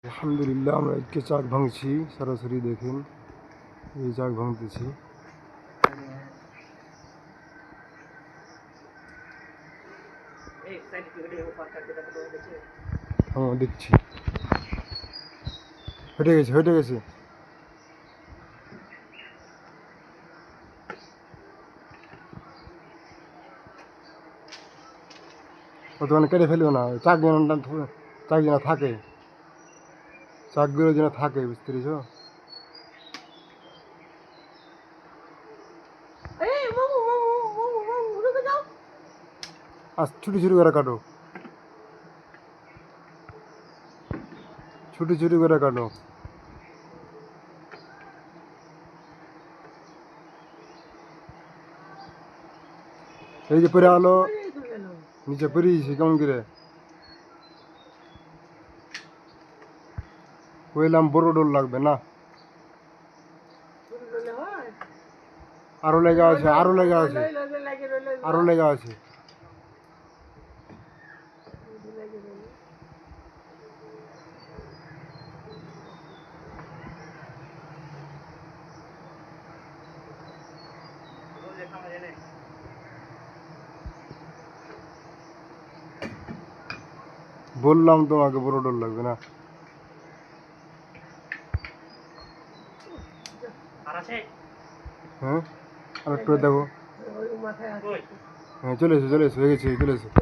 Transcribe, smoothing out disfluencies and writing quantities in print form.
আলহামদুলিল্লাহ আমরা আজকে চাক ভাঙছি। সরাসরি দেখেন এই চাক ভাঙতেছি। হ্যাঁ দেখছি, হেঁটে গেছে হেঁটে গেছে। বর্তমানে কেটে ফেলবে না, চাক যেন চাক যেন থাকে, চাকগুলো যেন থাকে, বুঝতে পেরেছ? আজ ছুটি ছুটি করে কাটো, ছুটি ছুটি করে কাটো। এই যে পরে আলো নিচে পড়িয়েছি কেমন করে কইলাম, বড় ডোল লাগবে না, আরো লেগে আছে, আরো লেগে আছে, আরো লেগে আছে। বললাম তোমাকে বড় ডোল লাগবে না। হ্যাঁ আর একটু দেখো। হ্যাঁ চলে এসো চলে এসো, হয়ে গেছে, চলে এসো।